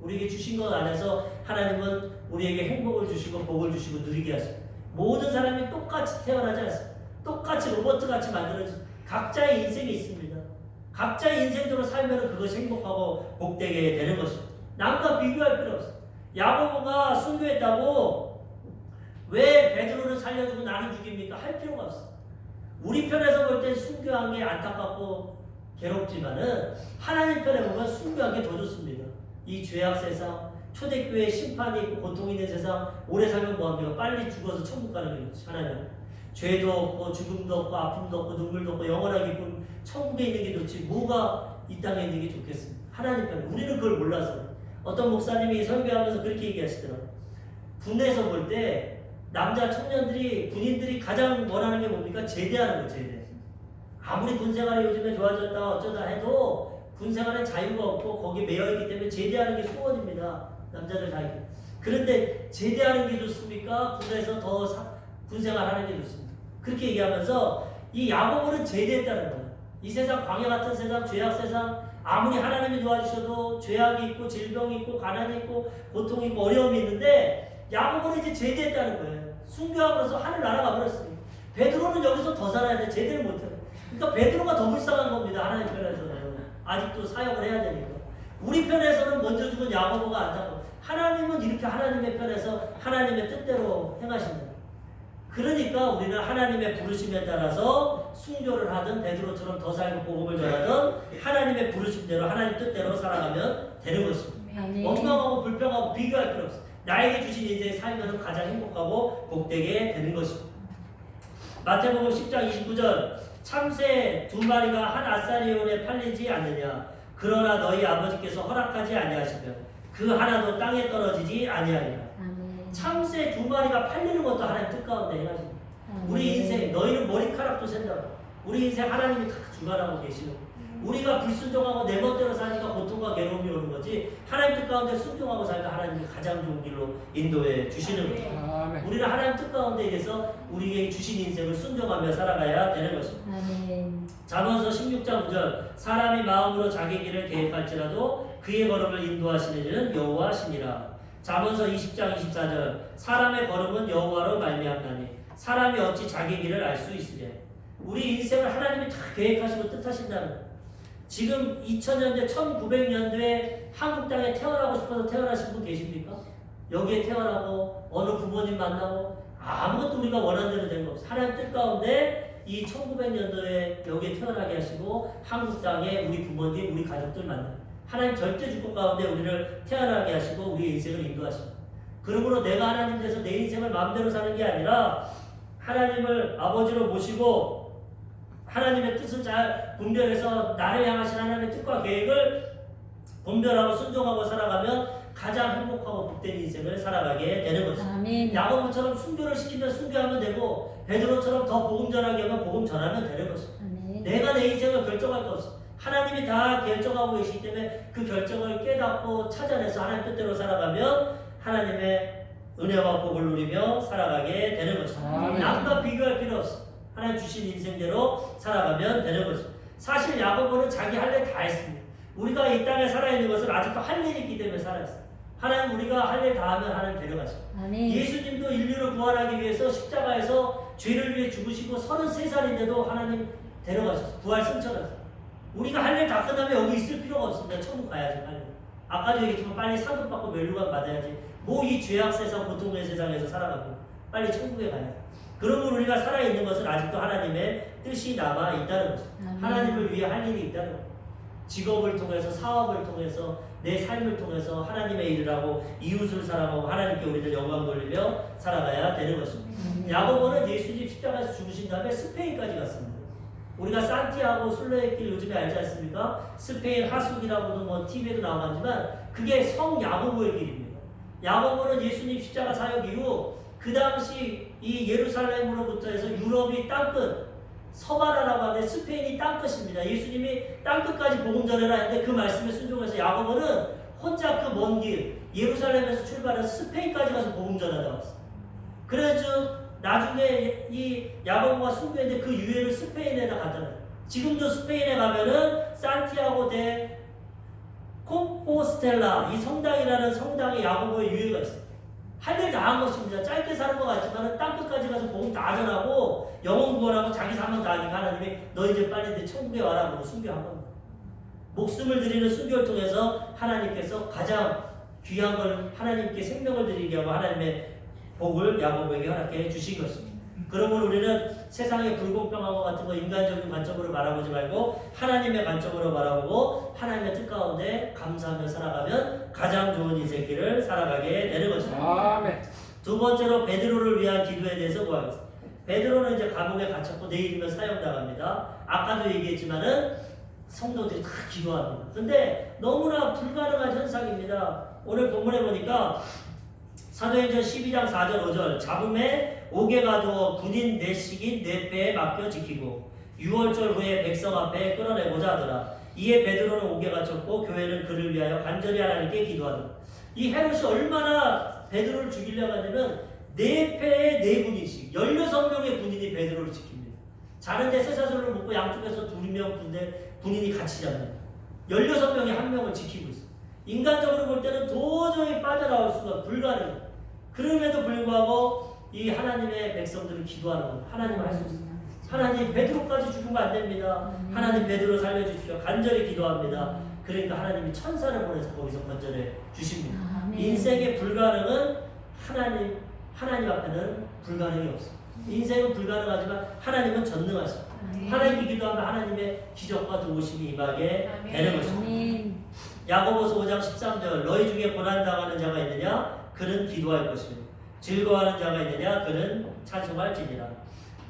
우리에게 주신 것 안에서 하나님은 우리에게 행복을 주시고 복을 주시고 누리게 하십니다. 모든 사람이 똑같이 태어나지 않습니다. 똑같이 로봇같이 만들어진 각자의 인생이 있습니다. 각자의 인생대로 살면 그것이 행복하고 복되게 되는 것입니다. 남과 비교할 필요 없어요. 야고보가 순교했다고 왜 베드로를 살려주고 나는 죽입니까? 할 필요가 없어요. 우리 편에서 볼 때 순교한 게 안타깝고 괴롭지만은 하나님 편에 보면 순교한 게 더 좋습니다. 이 죄악 세상, 초대교회 심판이 있고 고통이 있는 세상, 오래 살면 뭐합니까? 빨리 죽어서 천국 가는 게 좋지. 하나님 죄도 없고 죽음도 없고 아픔도 없고 눈물도 없고 영원한 기쁨 천국에 있는 게 좋지 뭐가 이 땅에 있는 게 좋겠습니까? 하나님 편에 우리는 그걸 몰라서 어떤 목사님이 설교하면서 그렇게 얘기하시더라고요. 군에서 볼 때 남자 청년들이 군인들이 가장 원하는 게 뭡니까? 제대하는 거예요. 제대. 아무리 군생활이 요즘에 좋아졌다 어쩌다 해도 군생활에 자유가 없고 거기에 매여있기 때문에 제대하는 게 소원입니다. 남자들 다 있고. 그런데 제대하는 게 좋습니까? 군에서 더 군생활하는 게 좋습니다. 그렇게 얘기하면서 이 야고보는 제대했다는 거예요. 이 세상 광야 같은 세상, 죄악 세상 아무리 하나님이 도와주셔도 죄악이 있고 질병이 있고 가난이 있고 고통이 있고 어려움이 있는데 야고보는 이제 제대했다는 거예요. 순교하면서 하늘 날아가 버렸습니다. 베드로는 여기서 더 살아야 돼. 제대를 못해요. 그러니까 베드로가 더 불쌍한 겁니다. 하나님 편에서는. 아직도 사역을 해야 되니까. 우리 편에서는 먼저 죽은 야고보가 안타까워. 하나님은 이렇게 하나님의 편에서 하나님의 뜻대로 행하신다. 그러니까 우리는 하나님의 부르심에 따라서 순교를 하든 베드로처럼 더 살고 복음을 전하든 하나님의 부르심대로 하나님 뜻대로 살아가면 되는 것입니다. 원망하고 불평하고 비교할 필요 없어요. 나에게 주신 인생의 살면 가장 행복하고 복되게 되는 것입니다. 마태복음 10장 29절 참새 2마리가 한 아사리온에 팔리지 않느냐 그러나 너희 아버지께서 허락하지 아니하시면 그 하나도 땅에 떨어지지 아니하리라. 참새 2마리가 팔리는 것도 하나님 뜻 가운데 행하십니다. 우리 인생 너희는 머리카락도 샌다고. 우리 인생 하나님이 다 주관하고 계시는 거예요. 우리가 불순종하고 내 멋대로 사니까 고통과 괴로움이 오는 거지 하나님 뜻 가운데 순종하고 살면 하나님이 가장 좋은 길로 인도해 주시는 거예요. 우리는 하나님 뜻 가운데 의해서 우리에게 주신 인생을 순종하며 살아가야 되는 것입니다. 잠언서 16장 9절 사람이 마음으로 자기 길을 계획할지라도 그의 걸음을 인도하시는 이는 여호와시니라. 잠언서 20장 24절 사람의 걸음은 여호와로 말미암나니 사람이 어찌 자기 길을 알 수 있으랴. 우리 인생을 하나님이 다 계획하시고 뜻하신다는 거예요. 지금 2000년대 1900년도에 한국 땅에 태어나고 싶어서 태어나신 분 계십니까? 여기에 태어나고 어느 부모님 만나고 아무것도 우리가 원하는 대로 된 거 없어요. 하나님 뜻 가운데 이 1900년도에 여기에 태어나게 하시고 한국 땅에 우리 부모님 우리 가족들 만나요. 하나님 절대 주권 가운데 우리를 태어나게 하시고 우리의 인생을 인도하십니다. 그러므로 내가 하나님 돼서 내 인생을 마음대로 사는 게 아니라 하나님을 아버지로 모시고 하나님의 뜻을 잘 분별해서 나를 향하신 하나님의 뜻과 계획을 분별하고 순종하고 살아가면 가장 행복하고 복된 인생을 살아가게 되는 것입니다. 야고보처럼 순교를 시키면 순교하면 되고 베드로처럼 더 복음 전하게 하면 복음 전하면 되는 것입니다. 내가 내 인생을 결정할 거 없어. 하나님이 다 결정하고 계시기 때문에 그 결정을 깨닫고 찾아내서 하나님 뜻대로 살아가면 하나님의 은혜와 복을 누리며 살아가게 되는 것입니다. 아멘. 남과 비교할 필요 없어. 하나님 주신 인생대로 살아가면 되는 것입니다. 사실 야고보는 자기 할 일 다 했습니다. 우리가 이 땅에 살아있는 것은 아직도 할 일이 있기 때문에 살아있어요. 하나님 우리가 할 일 다 하면 하나님 데려가십니다. 아멘. 예수님도 인류를 구원하기 위해서 십자가에서 죄를 위해 죽으시고 33살인데도 하나님 데려가셨어요. 부활 승천하셨어요. 우리가 할 일 다 끝나면 여기 있을 필요가 없습니다. 천국 가야지 빨리. 아까도 얘기했지만 빨리 상급받고 멸류관 받아야지. 뭐 이 죄악 세상 고통의 세상에서 살아가고 빨리 천국에 가야지. 그러면 우리가 살아있는 것은 아직도 하나님의 뜻이 남아 있다는 것이죠. 하나님을 위해 할 일이 있다는 것이죠. 직업을 통해서 사업을 통해서 내 삶을 통해서 하나님의 일을 하고 이웃을 사랑하고 하나님께 우리들 영광 돌리며 살아가야 되는 것입니다. 야고보는 예수님 십자가에서 죽으신 다음에 스페인까지 갔습니다. 우리가 산티아고 순례의 길 요즘에 알지 않습니까? 스페인 하숙이라고도 뭐 TV에도 나오지만 그게 성 야고보의 길입니다. 야고보는 예수님 십자가 사역 이후 그 당시 이 예루살렘으로부터 해서 유럽이 땅끝 서바라라고 하는데 스페인이 땅끝입니다. 예수님이 땅끝까지 복음 전해라 했는데 그 말씀에 순종해서 야고보는 혼자 그 먼 길 예루살렘에서 출발해서 스페인까지 가서 복음 전하다 왔어요. 그래서 나중에 이 야고보가 순교했는데 그 유해를 스페인에다 갖다 놔요. 지금도 스페인에 가면은 산티아고 데 콤포스텔라 이 성당이라는 성당에 야고보의 유해가 있어요. 할 일 다 한 것입니다. 짧게 사는 것 같지만 땅끝까지 가서 복음 다 전하고 영혼 구원하고 자기 사명 다하니까 하나님이 너 이제 빨리 내 천국에 와라 하고 순교한 겁니다. 목숨을 드리는 순교를 통해서 하나님께서 가장 귀한 걸 하나님께 생명을 드리게 하고 하나님의 복을 야고보에게 허락해 주신 것입니다. 그러므로 우리는 세상의 불공평한 것 같은 거 인간적인 관점으로 바라보지 말고 하나님의 관점으로 바라보고 하나님의 뜻 가운데 감사하며 살아가면 가장 좋은 인생길을 살아가게 되는 것입니다. 아멘. 두 번째로 베드로를 위한 기도에 대해서 구하겠습니다. 베드로는 이제 감옥에 갇혔고 내일이면 사형당합니다. 아까도 얘기했지만은 성도들이 다 기도합니다. 근데 너무나 불가능한 현상입니다. 오늘 본문에 보니까 사도행전 12장 4절 5절 잡음에 옥에 가두어 군인 내식인 뇌패에 맡겨 지키고 6월절 후에 백성 앞에 끌어내고자 하더라. 이에 베드로는 옥에 갇혔고 교회는 그를 위하여 간절히 하나님께 기도하더라. 이 헤롯이 얼마나 베드로를 죽이려고 하냐면 뇌패에 네 군인씩 16명의 군인이 베드로를 지킵니다. 자는데 쇠사슬로 묶고 양쪽에서 2명 군인이 같이 잡니다. 16명이 한 명을 지키고 있어요. 인간적으로 볼 때는 도저히 빠져나올 수가 불가능해요. 그럼에도 불구하고 이 하나님의 백성들을 기도하는 것, 하나님 할 수 있어요. 하나님 베드로까지 죽으면 안 됩니다. 하나님 베드로 살려주십시오. 간절히 기도합니다. 그러니까 하나님이 천사를 보내서 거기서 건져내 주십니다. 인생의 불가능은 하나님 앞에는 불가능이 없어요. 인생은 불가능하지만 하나님은 전능하십니다. 하나님께 기도하면 하나님의 기적과 도우심이 임하게 되는 것입니다. 야고보서 5장 13절 너희 중에 고난당하는 자가 있느냐? 그는 기도할 것이며 즐거워하는 자가 있느냐? 그는 찬송할지니라.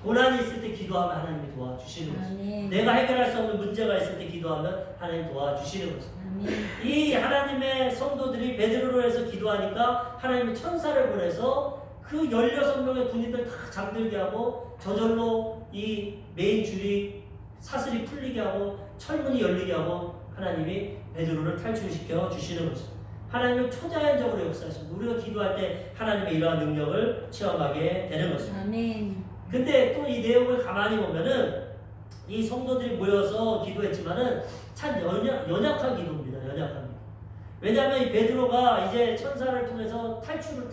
고난이 있을 때 기도하면 하나님이 도와주시는 것입니다. 내가 해결할 수 없는 문제가 있을 때 기도하면 하나님 도와주시는 것입니다. 이 하나님의 성도들이 베드로로 해서 기도하니까 하나님이 천사를 보내서 그 16명의 군인들 다 잠들게 하고 저절로 이 메인 줄이 사슬이 풀리게 하고 철문이 열리게 하고 하나님이 베드로를 탈출시켜 주시는 것입니다. 하나님은 초자연적으로 역사하십니다. 우리가 기도할 때 하나님의 이러한 능력을 체험하게 되는 것입니다. 근데 또 이 내용을 가만히 보면은 이 성도들이 모여서 기도했지만은 참 연약한 기도입니다. 연약한 기도. 왜냐하면 이 베드로가 이제 천사를 통해서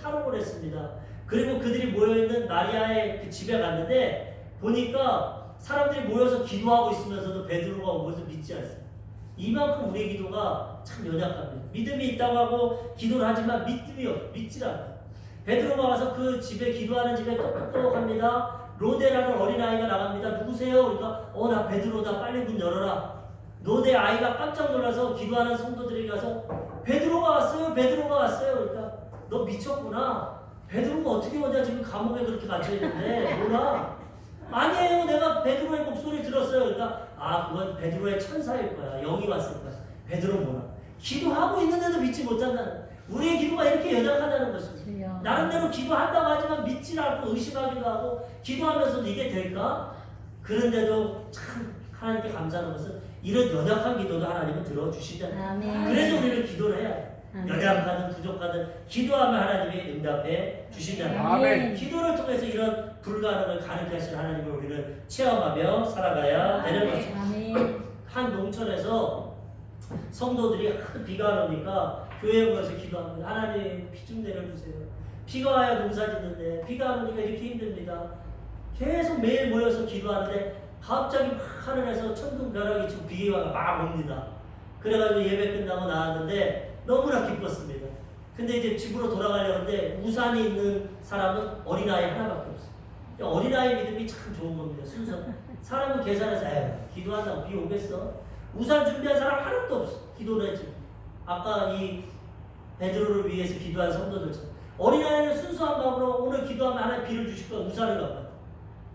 탈옥을 했습니다. 그리고 그들이 모여있는 마리아의 그 집에 갔는데 보니까 사람들이 모여서 기도하고 있으면서도 베드로가 온 것을 믿지 않습니다. 이만큼 우리의 기도가 참 연약합니다. 믿음이 있다고 하고 기도를 하지만 믿질 않아요. 베드로가 와서 그 집에 기도하는 집에 똑똑똑합니다. 로데라는 어린아이가 나갑니다. 누구세요? 그러니까 나 베드로다. 빨리 문 열어라. 로데 아이가 깜짝 놀라서 기도하는 성도들이 가서 베드로가 왔어요. 베드로가 왔어요. 그러니까 너 미쳤구나. 베드로가 어떻게 오냐. 지금 감옥에 그렇게 갇혀있는데 몰라. 아니에요. 내가 베드로의 목소리를 들었어요. 그러니까 그건 베드로의 천사일 거야. 영이 왔을 거야. 베드로 뭐라. 기도하고 있는데도 믿지 못한다는. 우리의 기도가 이렇게 연약하다는 것입니다. 나름대로 기도한다고 하지만 믿지 않고 의심하기도 하고 기도하면서도 이게 될까? 그런데도 참 하나님께 감사하는 것은 이런 연약한 기도도 하나님은 들어주시잖아요. 아멘. 그래서 우리는 기도를 해야 돼요. 아멘. 연약하든 부족하든 기도하면 하나님이 응답해 주신다는 거예요. 아멘. 기도를 통해서 이런 불가능을 가능케 하시는 하나님을 우리는 체험하며 살아가야 되는 거죠. 아멘. 한 농촌에서 성도들이 비가 오니까 교회에 모여서 기도합니다. 하나님 비 좀 내려주세요. 비가 와야 농사 짓는데 비가 안 오니까 이렇게 힘듭니다. 계속 매일 모여서 기도하는데 갑자기 막 하늘에서 천둥벼락이 치고 비가 막 옵니다. 그래가지고 예배 끝나고 나왔는데 너무나 기뻤습니다. 근데 이제 집으로 돌아가려는데 우산이 있는 사람은 어린아이 하나밖에 없어요. 어린아이 믿음이 참 좋은 겁니다. 순서. 사람은 계산해서 에휴 기도한다고 비 오겠어? 우산 준비한 사람 하나도 없어. 기도를 했지. 아까 이 베드로를 위해서 기도한 성도들처럼 어린아이는 순수한 마음으로 오늘 기도하면 하나님 비를 주실 거야. 우산을 갖고.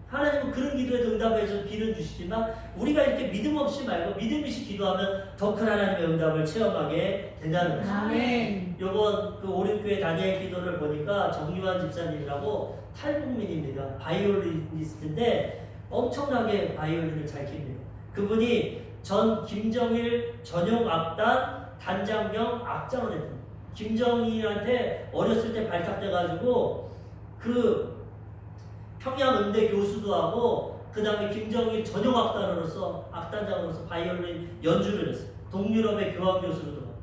하나님은 그런 기도에도 응답해서 비는 주시지만 우리가 이렇게 믿음 없이 말고 믿음 있이 기도하면 더 큰 하나님의 응답을 체험하게 된다는 거죠. 아멘. 요번 그 오림교회 다니엘 기도를 보니까 정유환 집사님이라고 탈북민입니다. 바이올리니스트인데 엄청나게 바이올린을 잘 킵니다. 그분이 전 김정일 전용 악단 단장병 악장을 했던 김정일한테 어렸을 때 발탁돼가지고 그 평양은대 교수도 하고 그 다음에 김정일 전용 악단장으로서 바이올린 연주를 했어요. 동유럽의 교환 교수로도 하고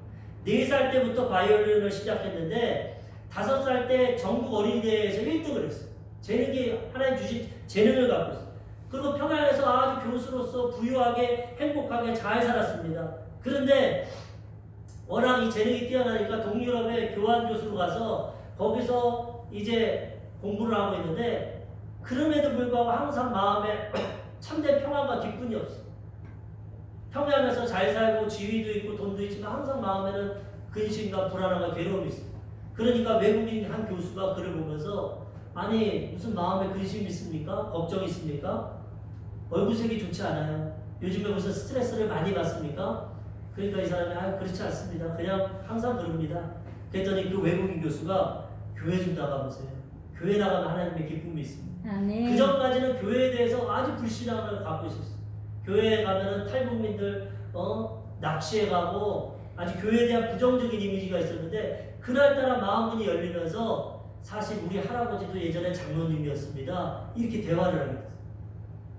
4살 때부터 바이올린을 시작했는데 5살 때 전국 어린이대회에서 1등을 했어요. 재능이 하나님 주신 재능을 갖고 있어요. 그리고 평양에서 아주 교수로서 부유하게 행복하게 잘 살았습니다. 그런데 워낙 이 재능이 뛰어나니까 동유럽의 교환 교수로 가서 거기서 이제 공부를 하고 있는데 그럼에도 불구하고 항상 마음에 참된 평안과 기쁨이 없어. 평양에서 잘 살고 지위도 있고 돈도 있지만 항상 마음에는 근심과 불안함과 괴로움이 있어. 그러니까 외국인 한 교수가 그를 보면서 아니 무슨 마음에 근심이 있습니까? 걱정이 있습니까? 얼굴색이 좋지 않아요. 요즘에 무슨 스트레스를 많이 받습니까? 그러니까 이 사람이 그렇지 않습니다. 그냥 항상 그럽니다. 그랬더니 그 외국인 교수가 교회 좀 나가보세요. 교회 나가면 하나님의 기쁨이 있습니다. 아멘. 그 전까지는 교회에 대해서 아주 불신앙을 갖고 있었어요. 교회에 가면은 탈북민들 납치해 가고 아주 교회에 대한 부정적인 이미지가 있었는데 그날따라 마음문이 열리면서 사실 우리 할아버지도 예전에 장로님이었습니다. 이렇게 대화를 하게 됐어요.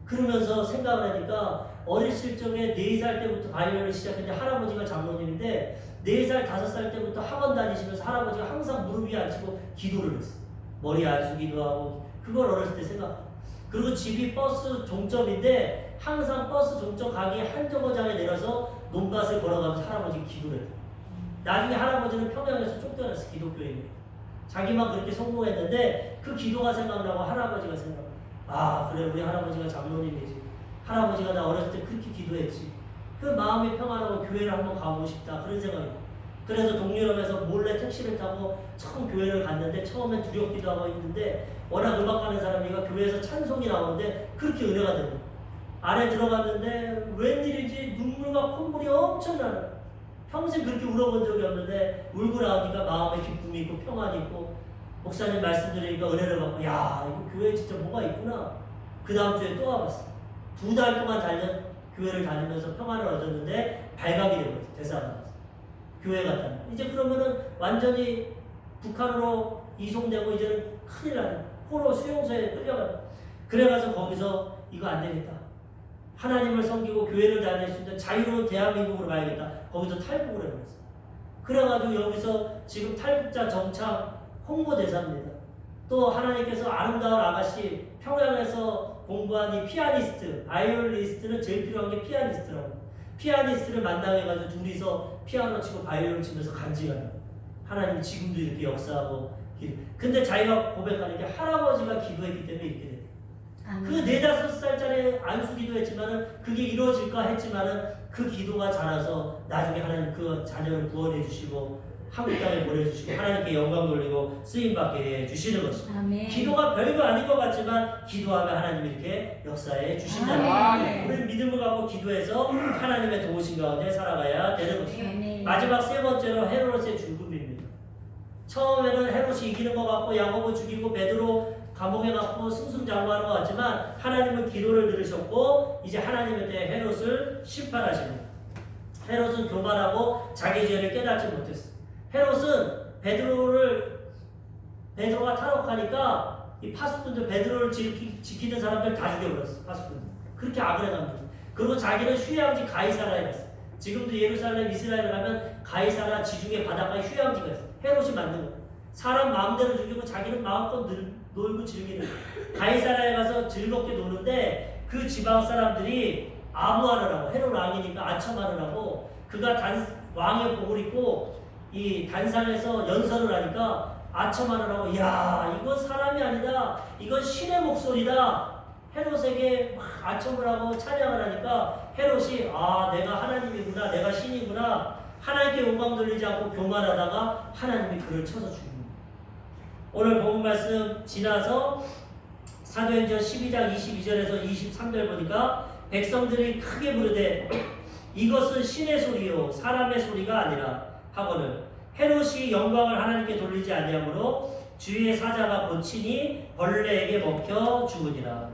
그러면서 생각을 하니까 어렸을 적에 4살 때부터 바이올린을 시작했는데 할아버지가 장로님인데 4살, 5살 때부터 학원 다니시면서 할아버지가 항상 무릎 위에 앉히고 기도를 했어요. 머리 안 숙이기도 하고 그걸 어렸을 때 생각해요. 그리고 집이 버스 종점인데 항상 버스 종점 가기 한 정거장에 내려서 논밭을 걸어가면서 할아버지가 기도를 해요. 나중에 할아버지는 평양에서 쫓겨났어요. 기독교인이. 자기만 그렇게 성공했는데 그 기도가 생각나고 할아버지가 생각나요. 아 그래 우리 할아버지가 장로님이지. 할아버지가 나 어렸을 때 그렇게 기도했지. 그 마음이 평안하고 교회를 한번 가보고 싶다. 그런 생각이에요. 그래서 동유럽에서 몰래 택시를 타고 처음 교회를 갔는데 처음엔 두렵기도 하고 있는데 워낙 음악하는 사람이니까 교회에서 찬송이 나오는데 그렇게 은혜가 됩니다. 안에 들어갔는데 웬일인지 눈물과 콧물이 엄청나요. 평생 그렇게 울어본 적이 없는데 울고 나오니까 마음에 기쁨이 있고 평안이 있고 목사님 말씀 드리니까 은혜를 받고 야 이거 교회에 진짜 뭐가 있구나. 그 다음 주에 또 와봤어. 2달 동안 교회를 다니면서 평안을 얻었는데 발각이 되고 대사가 교회 갔다. 이제 그러면은 완전히 북한으로 이송되고 이제는 큰일 나네. 포로 수용소에 끌려가요. 그래가서 거기서 이거 안 되겠다. 하나님을 섬기고 교회를 다닐 수 있는 자유로운 대한민국으로 가야겠다. 거기서 탈북을 해버렸어. 그래가지고 여기서 지금 탈북자 정착 홍보대사입니다. 또 하나님께서 아름다운 아가씨 평양에서 공부한 이 피아니스트, 바이올리니스트는 제일 필요한 게 피아니스트라고. 피아니스트를 만나게가지고 둘이서 피아노 치고 바이올린 치면서 간증하는 하나님이 지금도 이렇게 역사하고 근데 자기가 고백하는 게 할아버지가 기도했기 때문에 이렇게 돼요. 그 4-5살짜리 안수기도 했지만은 그게 이루어질까 했지만은 그 기도가 자라서 나중에 하나님 그 자녀를 구원해 주시고 한국 땅에 보내주시고 하나님께 영광 돌리고 쓰임받게 해주시는 것입니다. 아멘. 기도가 별거 아닌 것 같지만 기도하면 하나님이 이렇게 역사해 주신다는 우리는 믿음을 갖고 기도해서 하나님의 도우심 가운데 살아가야 되는 것입니다. 마지막 3번째로 헤롯의 죽음입니다. 처음에는 헤롯이 이기는 것 같고 야고보 죽이고 베드로 감옥에 갖고 승승장구하는 것 같지만 하나님은 기도를 들으셨고 이제 하나님에 대해 헤롯을 심판하시는 거예요. 헤롯은 교만하고 자기 죄를 깨닫지 못했어요. 헤롯은 베드로가 탈옥하니까 이 파수꾼들 베드로를 지키는 사람들 다 죽여버렸어. 파수꾼들. 그렇게 악을 해갑니다. 그리고 자기는 휴양지 가이사라에 갔어. 지금도 예루살렘 이스라엘 가면 가이사라 지중해 바닷가에 휴양지가 있어. 헤롯이 만든 거야. 사람 마음대로 죽이고 자기는 마음껏 놀고 즐기는 거야. 가이사라에 가서 즐겁게 노는데 그 지방 사람들이 아무하느라고 헤롯 왕이니까 아첨하느라고 그가 왕의 복을 입고 이 단상에서 연설을 하니까 아첨하느라고 야 이건 사람이 아니다 이건 신의 목소리다 헤롯에게 막 아첨을 하고 찬양을 하니까 헤롯이 아 내가 하나님이구나 내가 신이구나 하나님께 영광 돌리지 않고 교만하다가 하나님이 그를 쳐서 죽입니다. 오늘 본문 말씀 지나서 사도행전 12장 22절에서 23절 보니까 백성들이 크게 부르되 이것은 신의 소리요 사람의 소리가 아니라 하거늘 헤롯이 영광을 하나님께 돌리지 아니하므로 주의 사자가 고치니 벌레에게 먹혀 죽으니라.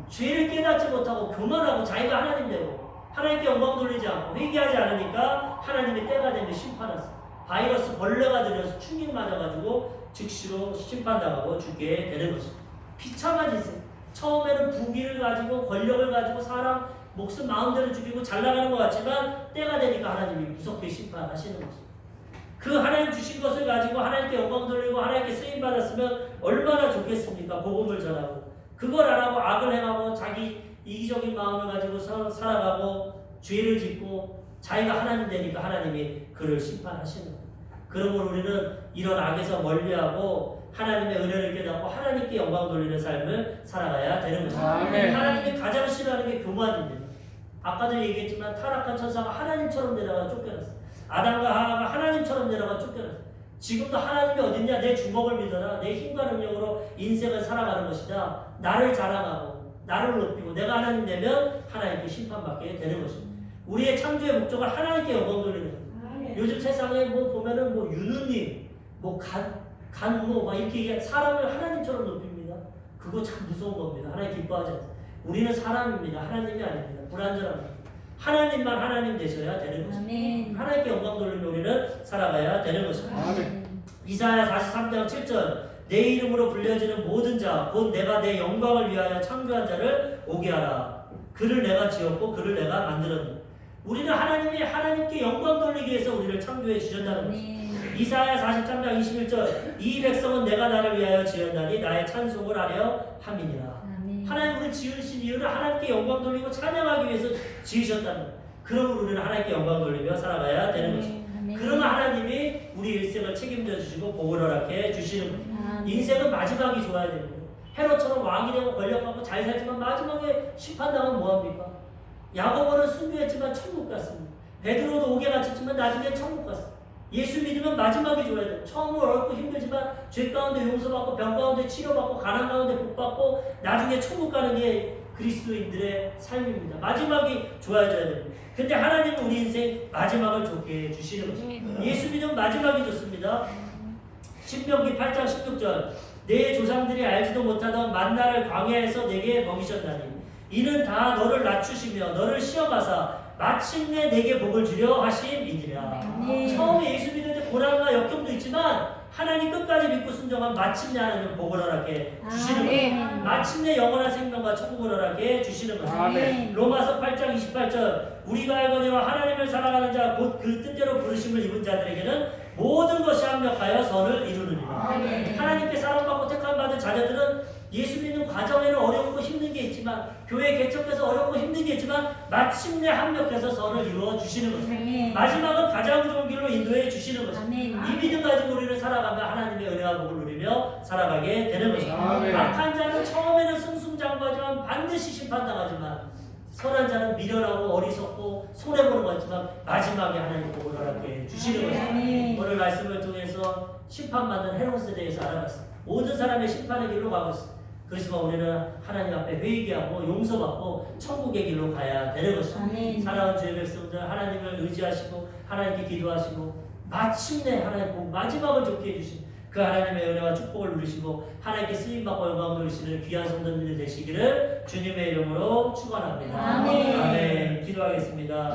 죄를 깨닫지 못하고 교만하고 자기가 하나님 되고 하나님께 영광 돌리지 않고 회개하지 않으니까 하나님이 때가 되면 심판하세요. 바이러스 벌레가 들여서 충격 맞아가지고 즉시로 심판당하고 죽게 되는 것입니다. 비참한 인생. 처음에는 부귀를 가지고 권력을 가지고 사람 목숨 마음대로 죽이고 잘 나가는 것 같지만 때가 되니까 하나님이 무섭게 심판하시는 것입니다. 그 하나님 주신 것을 가지고 하나님께 영광 돌리고 하나님께 쓰임 받았으면 얼마나 좋겠습니까? 복음을 전하고 그걸 안 하고 악을 행하고 자기 이기적인 마음을 가지고 살아가고 죄를 짓고 자기가 하나님 되니까 하나님이 그를 심판하시는 거예요. 그러므로 우리는 이런 악에서 멀리하고 하나님의 은혜를 깨닫고 하나님께 영광 돌리는 삶을 살아가야 되는 거죠. 하나님이 가장 싫어하는 게 교만입니다. 아까도 얘기했지만 타락한 천사가 하나님처럼 내려가 쫓겨났어요. 아담과 하와가 하나님처럼 내려가 쫓겨났어요. 지금도 하나님이 어딨냐? 내 주먹을 믿어라. 내 힘과 능력으로 인생을 살아가는 것이다. 나를 자랑하고 나를 높이고 내가 하나님 되면 하나님께 심판받게 되는 것입니다. 우리의 창조의 목적을 하나님께 영광 돌리는 겁니다. 요즘 세상에 뭐 보면은 뭐 유느님, 뭐 간모 막 이렇게 사람을 하나님처럼 높입니다. 그거 참 무서운 겁니다. 하나님 기뻐하지 않습니다. 우리는 사람입니다. 하나님이 아닙니다. 불완전합니다. 하나님만 하나님 되셔야 되는 것입니다. 하나님께 영광 돌리며 우리는 살아가야 되는 것입니다. 이사야 43장 7절 내 이름으로 불려지는 모든 자 곧 내가 내 영광을 위하여 창조한 자를 오게 하라. 그를 내가 지었고 그를 내가 만들었노라. 우리는 하나님께 영광 돌리기 위해서 우리를 창조해 주셨다는 것입니다. 이사야 43장 21절 이 백성은 내가 나를 위하여 지었나니 나의 찬송을 하려 함이니라. 하나님 우리를 지으신 이유는 하나님께 영광 돌리고 찬양하기 위해서 지으셨다는 거예요. 그러므로 우리는 하나님께 영광 돌리며 살아가야 되는 것입니다. 그러면 하나님이 우리 일생을 책임져 주시고 복을 허락해 주시는 거예요. 인생은 마지막이 좋아야 됩니다. 헤롯처럼 왕이 되고 권력하고 잘 살지만 마지막에 심판당하면 뭐합니까? 야고보는 순교했지만 천국 갔습니다. 베드로도 옥에 갇혔지만 나중에 천국 갔습니다. 예수 믿으면 마지막이 좋아야 돼요. 처음은 어렵고 힘들지만 죄 가운데 용서받고 병 가운데 치료받고 가난 가운데 복받고 나중에 천국 가는 게 그리스도인들의 삶입니다. 마지막이 좋아져야 됩니다. 근데 하나님은 우리 인생 마지막을 좋게 해주시는 것입니다. 예수 믿으면 마지막이 좋습니다. 신명기 8장 16절 내 조상들이 알지도 못하던 만나를 광야에서 내게 먹이셨나니 이는 다 너를 낮추시며 너를 시험하사 마침내 내게 복을 주려 하심이니라. 처음에 예수 믿을 때 고난과 역경도 있지만 하나님 끝까지 믿고 순종하면 마침내 하나님은 복을 허락해 주시는 거예요. 마침내 영원한 생명과 천국을 허락해 주시는 거예요. 로마서 8장 28절 우리가 알거니와 하나님을 사랑하는 자 곧 그 뜻대로 부르심을 입은 자들에게는 모든 것이 합력하여 선을 이루느니라. 하나님께 사랑받고 택함받은 자녀들은 예수 믿는 과정에는 어렵고 힘든 게 있지만 교회 개척해서 어렵고 힘든 게 있지만 마침내 합력해서 선을 이루어 주시는 것입니다. 마지막은 가장 좋은 길로 인도해 주시는 것입니다. 이 믿음 가지고 우리를 살아가며 하나님의 은혜와 복을 누리며 살아가게 되는 것입니다. 악한 자는 처음에는 승승장구하지만 반드시 심판당하지만 선한 자는 미련하고 어리석고 손해보는 것 같지만 마지막에 하나님 복을 허락해 주시는 것입니다. 오늘 말씀을 통해서 심판받는 헤롯에 대해서 알아봤습니다. 모든 사람의 심판의 길로 가고 있습니다. 그렇지만 우리는 하나님 앞에 회개하고 용서받고 천국의 길로 가야 되는 것입니다. 사랑하는 주의 백성들 하나님을 의지하시고 하나님께 기도하시고 마침내 하나님 복 마지막을 좋게 해주신 그 하나님의 은혜와 축복을 누리시고 하나님께 쓰임받고 영광 누리시는 귀한 성도님들 되시기를 주님의 이름으로 축원합니다. 아멘. 아멘. 기도하겠습니다.